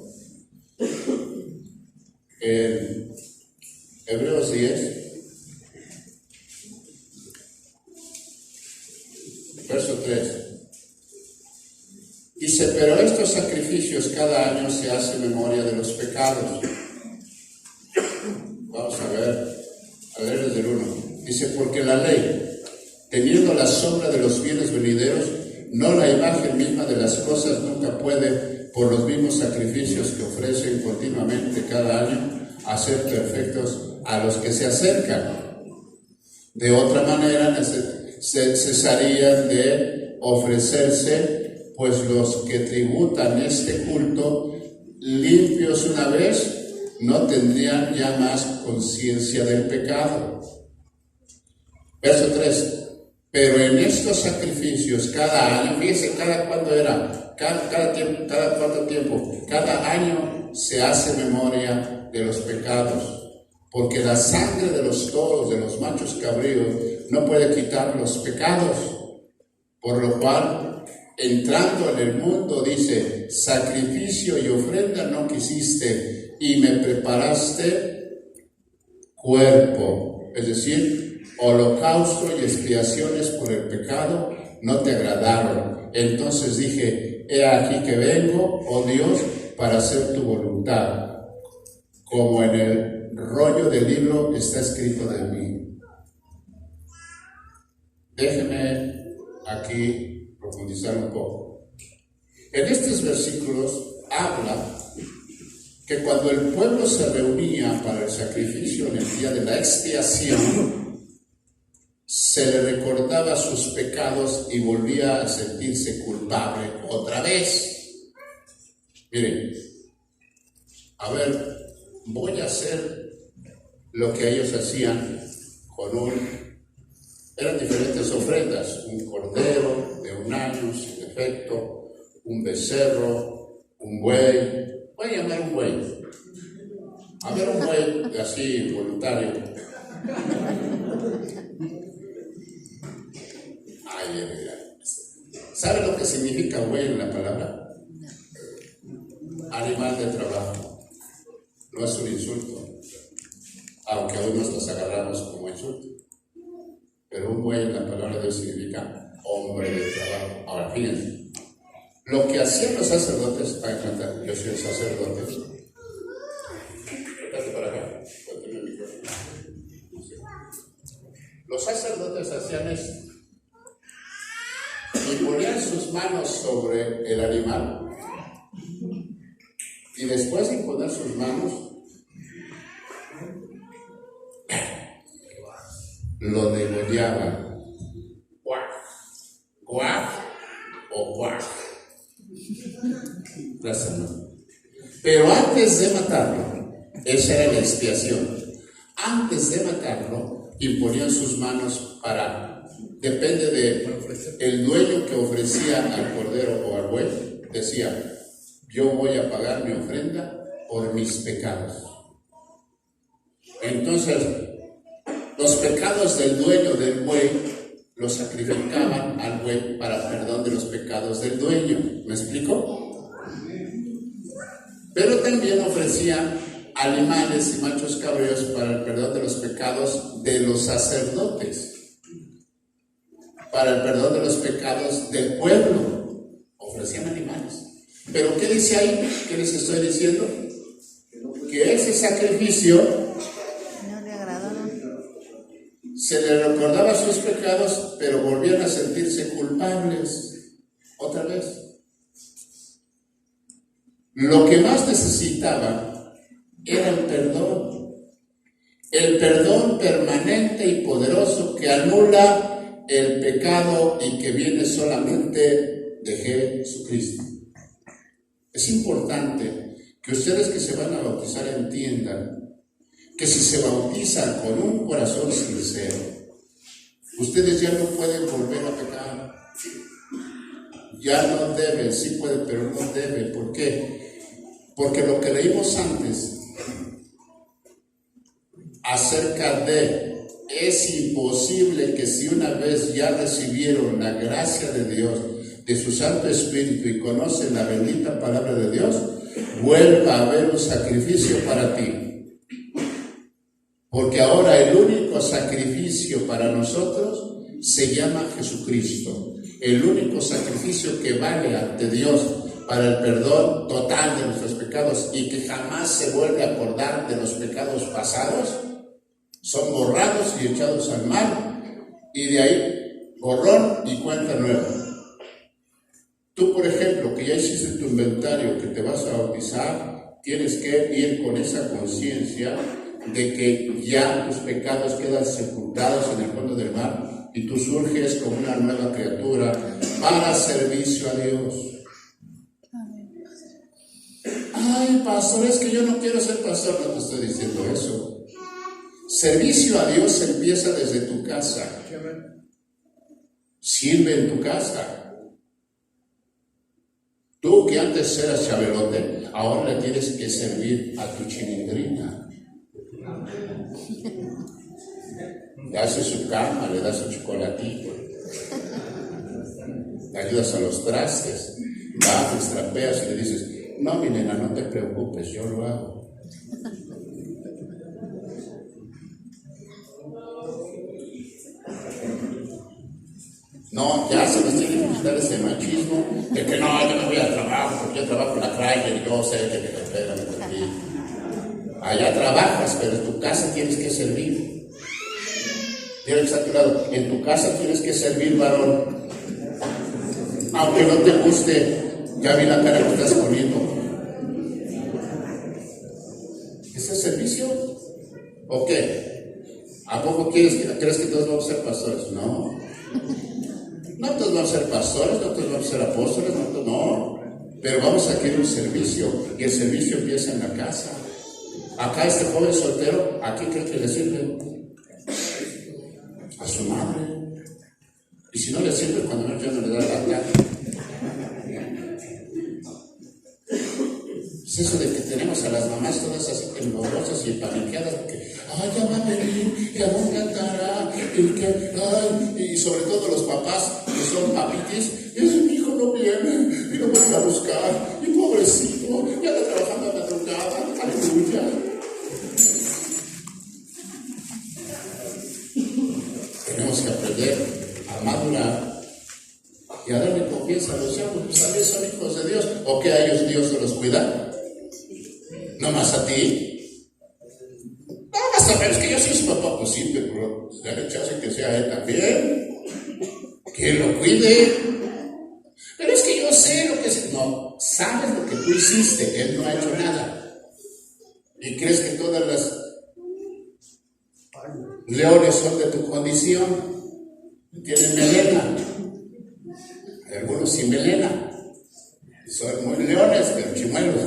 S1: en Hebreos 10, verso 3. Dice, pero estos sacrificios cada año se hace memoria de los pecados. Vamos a ver desde el 1. Dice, porque la ley, teniendo la sombra de los bienes venideros, no la imagen misma de las cosas, nunca puede, por los mismos sacrificios que ofrecen continuamente cada año, hacer perfectos a los que se acercan. De otra manera, cesarían de ofrecerse, pues los que tributan este culto, limpios una vez, no tendrían ya más conciencia del pecado. Verso 3. Pero en estos sacrificios cada año, fíjense, cada cuánto tiempo, cada año se hace memoria de los pecados, porque la sangre de los toros, de los machos cabríos, no puede quitar los pecados, por lo cual, entrando en el mundo, dice, sacrificio y ofrenda no quisiste, y me preparaste cuerpo, es decir, holocausto y expiaciones por el pecado no te agradaron. Entonces dije, he aquí que vengo, oh Dios, para hacer tu voluntad, como en el rollo del libro está escrito de mí. Déjeme aquí profundizar un poco. En estos versículos habla que cuando el pueblo se reunía para el sacrificio en el día de la expiación, se le recordaba sus pecados y volvía a sentirse culpable otra vez. Miren, a ver, voy a hacer lo que ellos hacían eran diferentes ofrendas, un cordero de 1 año sin defecto, un becerro, un buey, voy a llamar un buey, a ver un buey así voluntario. ¿Sabe lo que significa buey en la palabra? Animal de trabajo. No es un insulto, aunque hoy nos los agarramos como insulto. Pero un buey en la palabra de Dios significa hombre de trabajo. Ahora, fíjense, lo que hacían los sacerdotes, para cantar, yo soy el sacerdote. Fíjate para acá, ponte el micrófono. Los sacerdotes hacían esto. Y ponían sus manos sobre el animal, y después de poner sus manos, lo degollaba. Guac, guac o guac. Gracias, hermano. Pero antes de matarlo, esa era la expiación. Antes de matarlo, imponían sus manos depende del dueño que ofrecía al cordero o al buey, decía, yo voy a pagar mi ofrenda por mis pecados. Entonces, los pecados del dueño del buey los sacrificaban al buey para perdón de los pecados del dueño. ¿Me explico? Pero también ofrecían animales y machos cabríos para el perdón de los pecados de los sacerdotes, para el perdón de los pecados del pueblo. Ofrecían animales. Pero ¿qué dice ahí? ¿Qué les estoy diciendo? Que ese sacrificio
S2: No le agradaron.
S1: se le recordaba sus pecados, pero volvían a sentirse culpables otra vez. Lo que más necesitaba era el perdón permanente y poderoso que anula el pecado y que viene solamente de Jesucristo. Es importante que ustedes que se van a bautizar entiendan que si se bautizan con un corazón sincero, ustedes ya no pueden volver a pecar. Ya no deben, sí pueden, pero no deben. ¿Por qué? Porque lo que leímos antes acerca de es imposible que si una vez ya recibieron la gracia de Dios, de su Santo Espíritu y conocen la bendita palabra de Dios, vuelva a haber un sacrificio para ti. Porque ahora el único sacrificio para nosotros se llama Jesucristo. El único sacrificio que vale ante Dios para el perdón total de nuestros pecados y que jamás se vuelve a acordar de los pecados pasados, son borrados y echados al mar, y de ahí borrón y cuenta nueva. Tú, por ejemplo, que ya hiciste tu inventario, que te vas a bautizar, tienes que ir con esa conciencia de que ya tus pecados quedan sepultados en el fondo del mar y tú surges como una nueva criatura para servicio a Dios. Ay, pastor, es que yo no quiero ser pastor. No te estoy diciendo eso. Servicio a Dios empieza desde tu casa. Sirve en tu casa. Tú que antes eras chabelote, ahora le tienes que servir a tu chilindrina. Le haces su cama, le das su chocolatito, le ayudas a los trastes, vas, trapeas y le dices, no, mi nena, no te preocupes, yo lo hago. No, ya se les tiene que quitar ese machismo de que no, yo no voy a trabajar porque yo trabajo en la calle y yo sé que te esperan por ti. Allá trabajas, pero en tu casa tienes que servir. Tienes que estar a tu lado. En tu casa tienes que servir, varón. Aunque no te guste, ya vi la cara que estás poniendo. ¿Ese es servicio? ¿O qué? ¿A poco crees que todos vamos a ser pastores? No. No todos vamos a ser pastores, no todos vamos a ser apóstoles, no. Pero vamos a querer un servicio, y el servicio empieza en la casa. Acá este joven soltero, ¿a quién cree que le sirve? A su madre. Y si no le sirve, cuando ya no le da la gana. Es eso de que tenemos a las mamás todas así temblorosas y paniqueadas, porque, ay, ya va a venir, ya no cantará, y sobre todo los papás que son papitis, mi hijo no viene, y lo van a buscar, y pobrecito, ya está trabajando a la madrugada, aleluya. Tenemos que aprender a madurar y a darle confianza a los hijos, pues también son hijos de Dios, o que a ellos Dios se los cuida. No más a ti. No más a ver, es que yo soy su papá, pues sí, pero dale chance que sea él también. Que lo cuide. Pero es que yo sé lo que es. No, sabes lo que tú hiciste, él no ha hecho nada. Y crees que todas leones son de tu condición, tienen melena, hay algunos sin melena, son muy leones, pero chimuelos.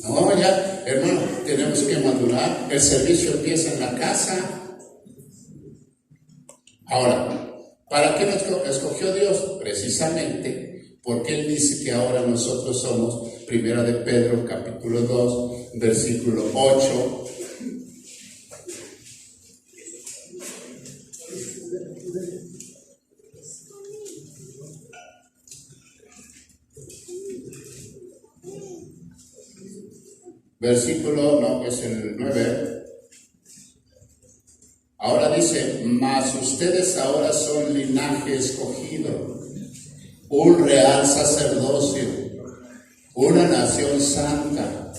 S1: No, ya, hermano, tenemos que madurar, el servicio empieza en la casa. Ahora, ¿para qué nos escogió Dios? Precisamente porque Él dice que ahora nosotros somos, 1 de Pedro, capítulo 2, versículo 8. Versículo, no, es el 9. Ahora dice, mas ustedes ahora son linaje escogido, un real sacerdocio, una nación santa.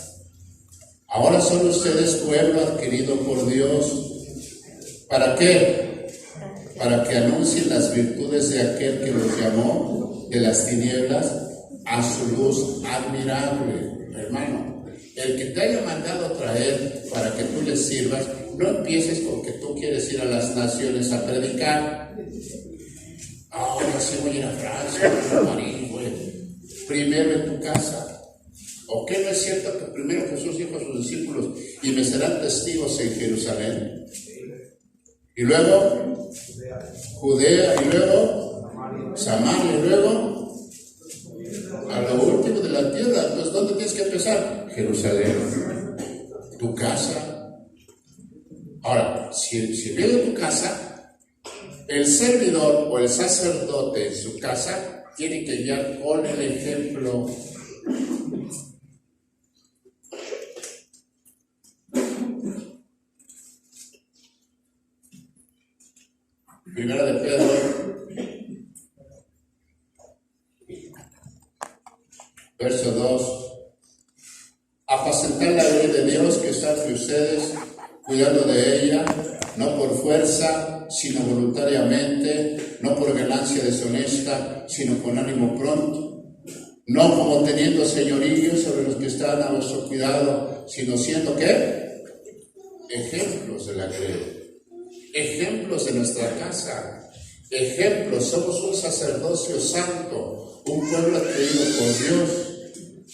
S1: Ahora son ustedes pueblo adquirido por Dios. ¿Para qué? Para que anuncien las virtudes de aquel que los llamó de las tinieblas a su luz admirable. Hermano, el que te haya mandado traer para que tú les sirvas, no empieces con que tú quieres ir a las naciones a predicar. Ahora sí voy a ir a Francia, a París, güey. Primero en tu casa. ¿O qué no es cierto que primero Jesús dijo a sus discípulos, y me serán testigos en Jerusalén? Y luego Judea, y luego Samaria, y luego a lo último de la tierra. Pues ¿dónde tienes que empezar? Jerusalén, tu casa. Ahora, si viene tu casa, el servidor o el sacerdote en su casa tiene que guiar con el ejemplo. Primera de Pedro, verso 2. Apacentar la ley de Dios que está entre ustedes, cuidando de ella, no por fuerza, sino voluntariamente, no por ganancia deshonesta, sino con ánimo pronto, no como teniendo señorío sobre los que están a vuestro cuidado, sino siendo, ¿qué? Ejemplos de la ley. Ejemplos de nuestra casa, ejemplos, somos un sacerdocio santo, un pueblo adquirido por Dios.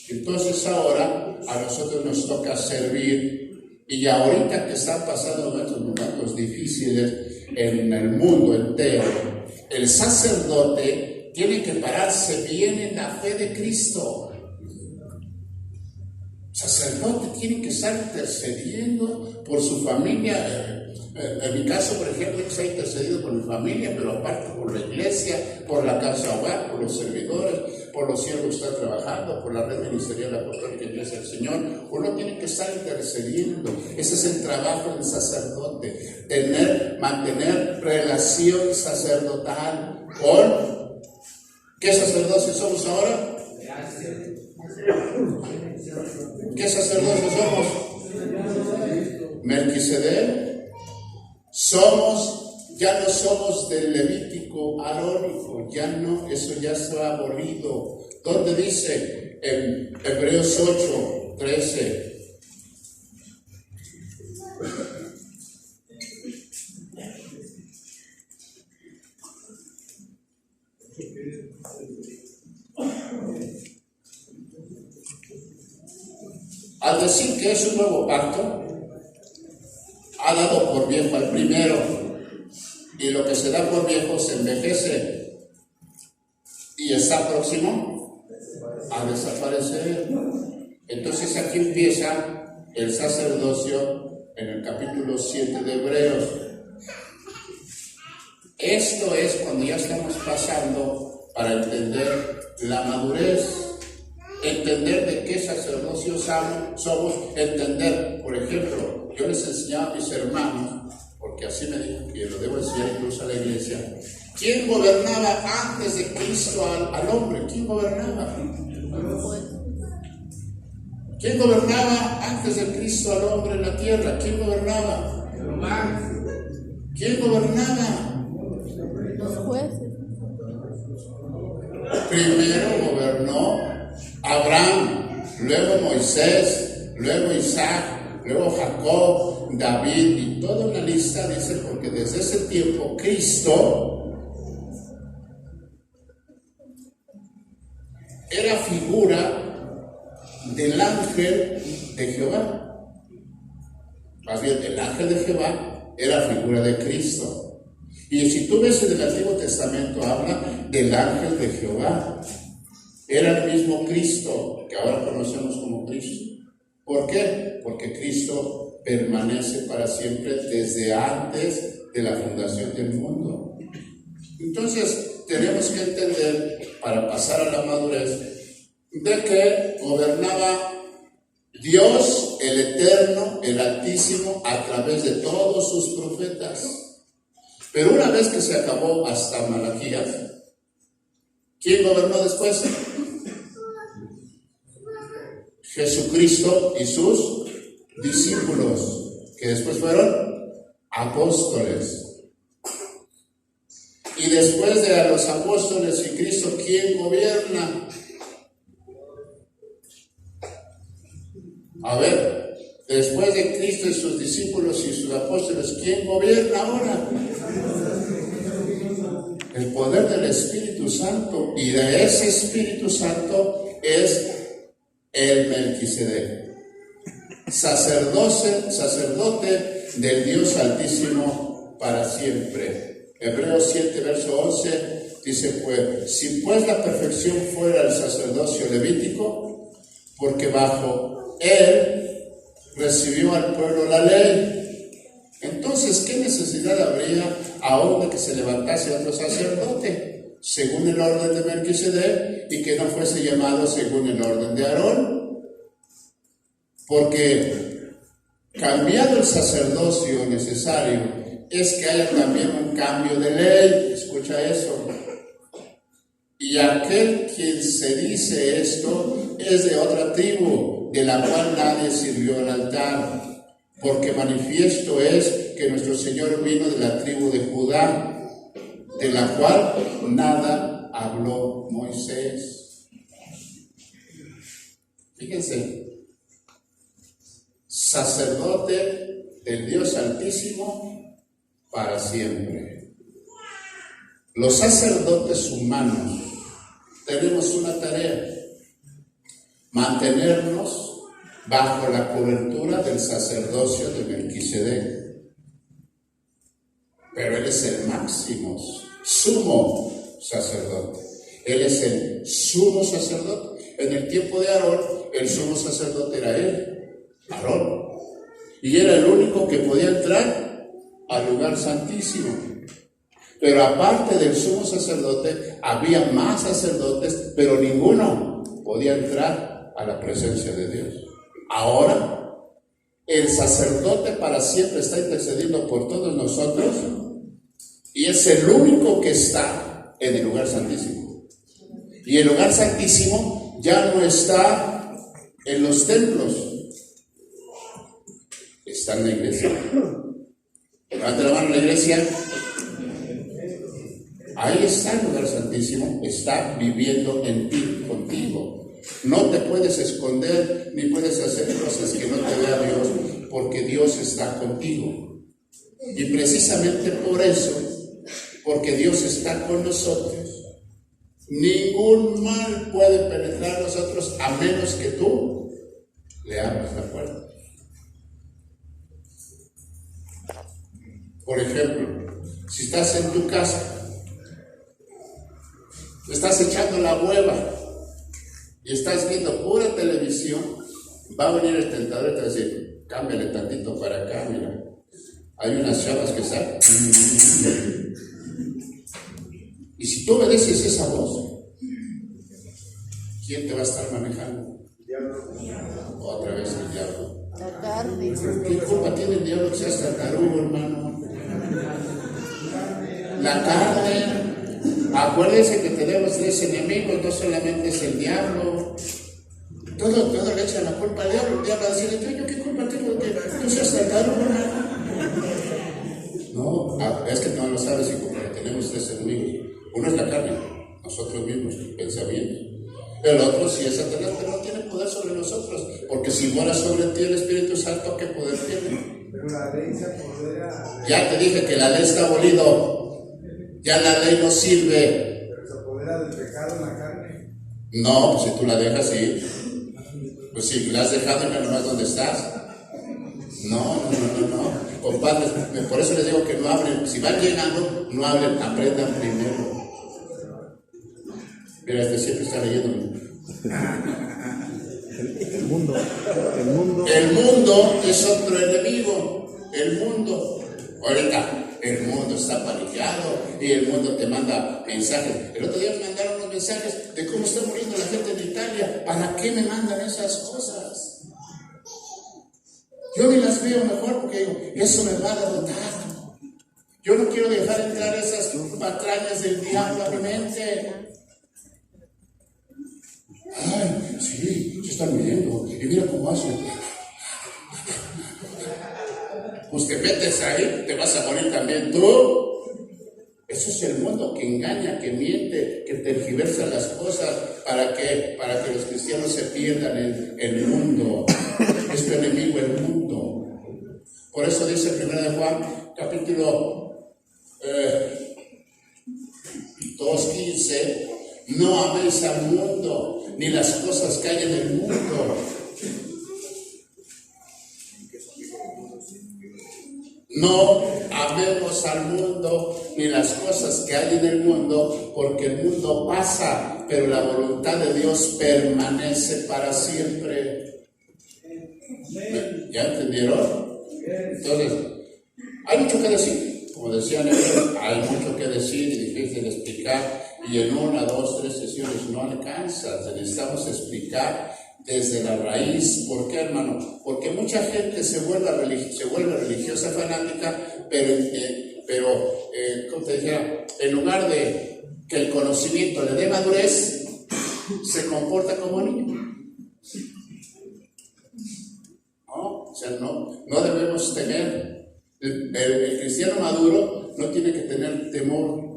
S1: Entonces ahora a nosotros nos toca servir, y ahorita que están pasando nuestros momentos difíciles en el mundo entero, el sacerdote tiene que pararse bien en la fe de Cristo. El sacerdote tiene que estar intercediendo por su familia. En mi caso, por ejemplo, que se ha intercedido por mi familia, pero aparte por la iglesia, por la casa hogar, por los servidores, por los siervos que están trabajando, por la red ministerial apostólica Iglesia del Señor. Uno tiene que estar intercediendo. Ese es el trabajo del sacerdote, mantener relación sacerdotal con... ¿Qué sacerdocio somos ahora? ¿Qué sacerdocio somos? Melquisedec. Ya no somos del Levítico arónico, ya no, eso ya se ha abolido. ¿Dónde dice? En Hebreos 8, 13. Al decir que es un nuevo pacto, ha dado por viejo al primero, y lo que se da por viejo se envejece y está próximo a desaparecer. Entonces aquí empieza el sacerdocio en el capítulo 7 de Hebreos. Esto es cuando ya estamos pasando para entender la madurez, entender de qué sacerdocio somos, entender, por ejemplo, yo les enseñaba a mis hermanos, porque así me dijo que lo debo enseñar incluso a la iglesia, ¿quién gobernaba antes de Cristo al hombre? ¿Quién gobernaba? ¿Quién gobernaba antes de Cristo al hombre en la tierra? ¿Quién gobernaba? ¿Quién gobernaba?
S2: Los jueces.
S1: Primero gobernó Abraham, luego Moisés, luego Isaac, luego Jacob, David y toda una lista, dice, porque desde ese tiempo Cristo era figura del ángel de Jehová. Más bien, el ángel de Jehová era figura de Cristo. Y si tú ves en el Antiguo Testamento, habla del ángel de Jehová. Era el mismo Cristo que ahora conocemos como Cristo. ¿Por qué? Porque Cristo permanece para siempre desde antes de la fundación del mundo. Entonces, tenemos que entender, para pasar a la madurez, de que gobernaba Dios, el Eterno, el Altísimo, a través de todos sus profetas. Pero una vez que se acabó hasta Malaquías, ¿quién gobernó después? Jesucristo y sus discípulos, que después fueron apóstoles. Y después de a los apóstoles y Cristo, ¿quién gobierna? A ver, después de Cristo y sus discípulos y sus apóstoles, ¿quién gobierna ahora? El poder del Espíritu Santo, y de ese Espíritu Santo es el Melquisedec, sacerdote del Dios Altísimo para siempre. Hebreos 7, verso 11 dice, pues, si pues la perfección fuera el sacerdocio levítico, porque bajo él recibió al pueblo la ley. Entonces, ¿qué necesidad habría aún de que se levantase otro sacerdote según el orden de Melquisedec y que no fuese llamado según el orden de Aarón? Porque cambiado el sacerdocio necesario es que haya también un cambio de ley. Escucha eso. Y aquel quien se dice esto es de otra tribu, de la cual nadie sirvió al altar. Porque manifiesto es que nuestro Señor vino de la tribu de Judá, de la cual nada habló Moisés. Fíjense, sacerdote del Dios Altísimo para siempre. Los sacerdotes humanos tenemos una tarea: mantenernos bajo la cobertura del sacerdocio de Melquisedec. Pero él es el máximo, sumo sacerdote. Él es el sumo sacerdote. En el tiempo de Aarón, el sumo sacerdote era él, Aarón. Y era el único que podía entrar al lugar santísimo. Pero aparte del sumo sacerdote, había más sacerdotes, pero ninguno podía entrar a la presencia de Dios. Ahora, el sacerdote para siempre está intercediendo por todos nosotros y es el único que está en el lugar santísimo. Y el lugar santísimo ya no está en los templos, está en la iglesia. Levanta la mano en la iglesia. Ahí está el lugar santísimo, está viviendo en ti, contigo. No te puedes esconder ni puedes hacer cosas que no te vea Dios, porque Dios está contigo. Y precisamente por eso, porque Dios está con nosotros, ningún mal puede penetrar a nosotros a menos que tú le abras la puerta. Por ejemplo, si estás en tu casa, estás echando la hueva y estás viendo pura televisión, va a venir el tentador y te va a decir, cámbiale tantito para acá, mira. Hay unas chavas que están. Y si tú obedeces esa voz, ¿quién te va a estar manejando? Otra vez el diablo.
S2: La carne.
S1: ¿Qué culpa tiene el diablo que seas tarugo, hermano? La carne. Acuérdense que tenemos 3 enemigos, no solamente es el diablo. Todo le echan la culpa al diablo. El diablo va a decir, ¿yo qué culpa tengo que tú seas tarugo, hermano? No, es que no lo sabes, hijo, porque tenemos 3 enemigos. Uno es la carne, nosotros mismos, pensamientos. El otro sí es Satanás, pero no tiene poder sobre nosotros, porque si mora sobre ti el Espíritu Santo, ¿qué poder tiene?
S3: Pero la ley se apodera.
S1: Ya te dije que la ley está abolido, ya la ley no sirve.
S3: Pero se apodera del pecado en la carne.
S1: No, pues si tú la dejas, sí. Pues si la has dejado, no nomás donde estás. No. Compadres, por eso les digo que no hablen. Si van llegando, no hablen, aprendan primero. Mira, este siempre está leyendo.
S4: El mundo
S1: El mundo es otro enemigo. El mundo. Ahorita, el mundo está paniqueado y el mundo te manda mensajes. El otro día me mandaron unos mensajes de cómo está muriendo la gente en Italia. ¿Para qué me mandan esas cosas? Yo ni las veo mejor porque digo, eso me va a derrotar. Yo no quiero dejar entrar esas patrañas del diablo a mi mente. Ay, sí, se están muriendo. Y mira cómo hacen. Pues te metes ahí, te vas a morir también tú. Eso es el mundo que engaña, que miente, que tergiversa las cosas. ¿Para qué? Para que los cristianos se pierdan en el mundo. Es tu enemigo el mundo. Por eso dice 1 de Juan, capítulo 2:15, no améis al mundo, ni las cosas que hay en el mundo. No amemos al mundo ni las cosas que hay en el mundo, porque el mundo pasa, pero la voluntad de Dios permanece para siempre. ¿Ya entendieron? Entonces, hay mucho que decir. Como decían ellos, hay mucho que decir y difícil de explicar, y en 1, 2, 3 sesiones no alcanza. Necesitamos explicar desde la raíz. ¿Por qué, hermano? Porque mucha gente se vuelve religiosa fanática, pero como te dijera, en lugar de que el conocimiento le dé madurez, se comporta como niño. ¿No? O sea, no debemos tener. El cristiano maduro no tiene que tener temor.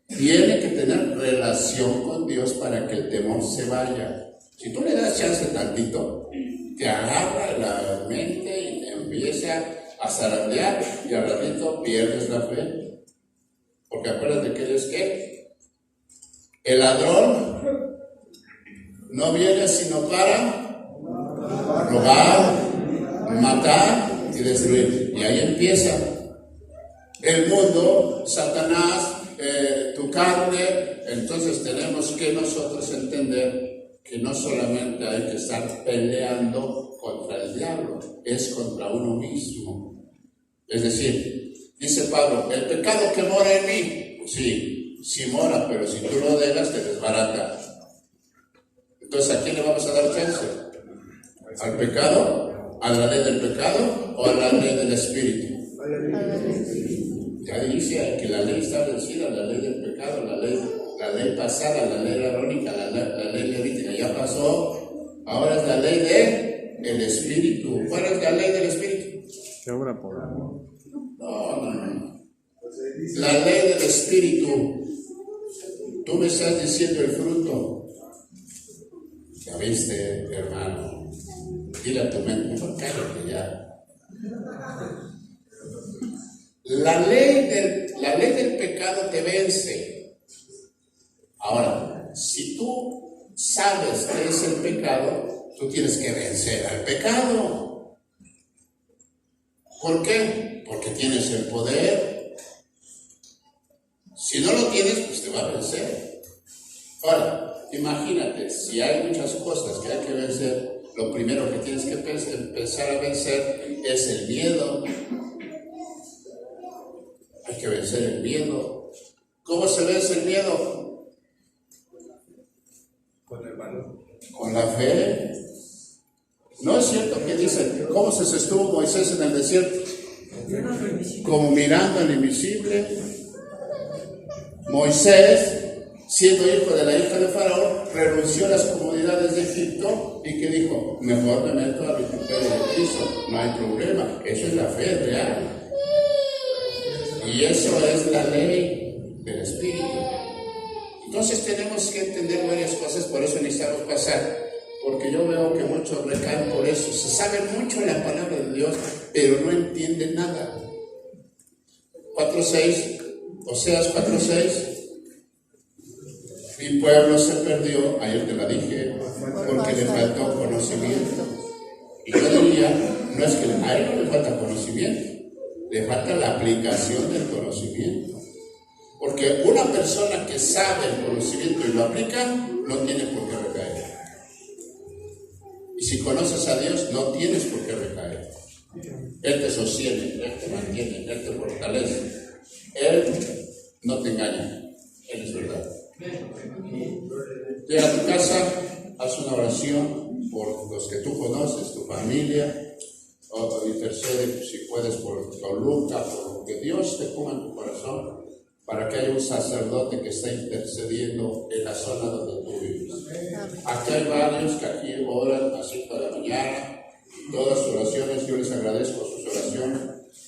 S1: Tiene que tener relación con Dios para que el temor se vaya. Si tú le das chance tantito, te agarra la mente y te empieza a zarandear y al ratito pierdes la fe. Porque acuérdate que es que el ladrón no viene sino para robar, matar y destruir. Y ahí empieza el mundo, Satanás, tu carne. Entonces tenemos que nosotros entender que no solamente hay que estar peleando contra el diablo, es contra uno mismo. Es decir, dice Pablo, el pecado que mora en mí, pues sí mora, pero si tú lo dejas te desbarata. Entonces, ¿a quién le vamos a dar chance? ¿Al pecado? ¿A la ley del pecado o a la ley del espíritu? Ya dice que la ley está vencida, la ley del pecado, la ley pasada, la ley arónica, la ley levítica ya pasó. Ahora es la ley del espíritu. ¿Cuál es la ley del espíritu?
S4: que obra por amor.
S1: No. La ley del espíritu. Tú me estás diciendo el fruto. Ya viste, hermano. Dile a tu mente, mejor cállate ya. La ley del pecado te vence. Ahora, si tú sabes qué es el pecado, tú tienes que vencer al pecado. ¿Por qué? Porque tienes el poder. Si no lo tienes, pues te va a vencer. Ahora, imagínate, si hay muchas cosas que hay que vencer, lo primero que tienes que empezar a vencer es el miedo. Hay que vencer el miedo. ¿Cómo se vence el miedo?
S3: Con el valor.
S1: Con la fe. ¿No es cierto que dicen cómo se sostuvo Moisés en el desierto? Como mirando al invisible. Moisés, siendo hijo de la hija de Faraón, renunció a las comodidades de Egipto y que dijo, mejor me meto a vituperio de Cristo, no hay problema. Eso es la fe real. Y eso es la ley del Espíritu. Entonces tenemos que entender varias cosas, por eso necesitamos pasar, porque yo veo que muchos recaen por eso, se sabe mucho la palabra de Dios, pero no entienden nada. 4:6, Oseas 4:6, mi pueblo se perdió, ayer te la dije, porque le faltó conocimiento. Y yo diría, no es que a él no le falta conocimiento, le falta la aplicación del conocimiento. Porque una persona que sabe el conocimiento y lo aplica, no tiene por qué recaer. Y si conoces a Dios, no tienes por qué recaer. Él te sostiene, Él te mantiene, Él te fortalece. Él no te engaña, Él es verdad. Llega a tu casa, haz una oración por los que tú conoces, tu familia, o intercede si puedes por Toluca, por lo que Dios te ponga en tu corazón, para que haya un sacerdote que esté intercediendo en la zona donde tú vives. Aquí hay varios que aquí oran a 5 de la mañana, todas sus oraciones, yo les agradezco sus oraciones,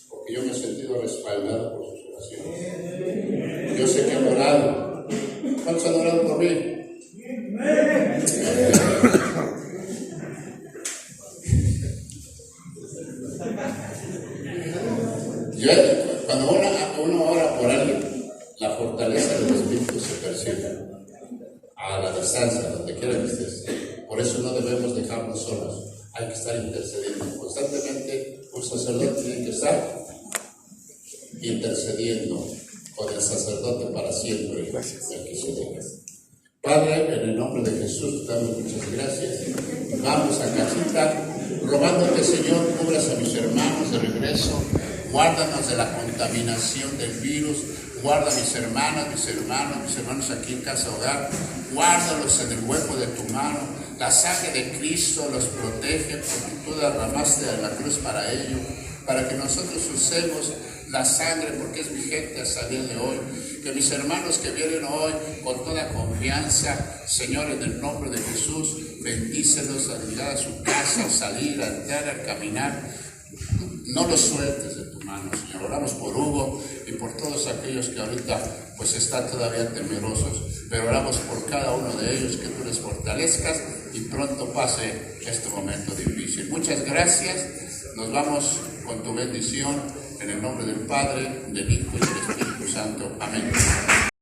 S1: porque yo me he sentido respaldado por sus oraciones. Yo sé que han orado. ¿Cuántos han orado por mí? Cuando uno ora por alguien, la fortaleza del Espíritu se percibe a la distancia, donde quiera que estés. Por eso no debemos dejarnos solos, hay que estar intercediendo constantemente. Un sacerdote tiene que estar intercediendo con el sacerdote para siempre. Padre, en el nombre de Jesús, te damos muchas gracias. Vamos a casita, rogándote, Señor, cubras a mis hermanos de regreso, guárdanos de la contaminación del virus, guarda a mis hermanas, mis hermanos aquí en Casa Hogar, guárdalos en el hueco de tu mano. La sangre de Cristo los protege, porque tú derramaste de la cruz para ello, para que nosotros usemos la sangre, porque es vigente hasta el día de hoy. Que mis hermanos que vienen hoy con toda confianza, Señor, en el nombre de Jesús, bendícelos al llegar a su casa, al salir, al entrar, al caminar. No los sueltes de tu mano, Señor. Oramos por Hugo y por todos aquellos que ahorita pues están todavía temerosos, pero oramos por cada uno de ellos, que tú les fortalezcas y pronto pase este momento difícil. Muchas gracias. Nos vamos con tu bendición en el nombre del Padre, del Hijo y del Espíritu Santo. Amén.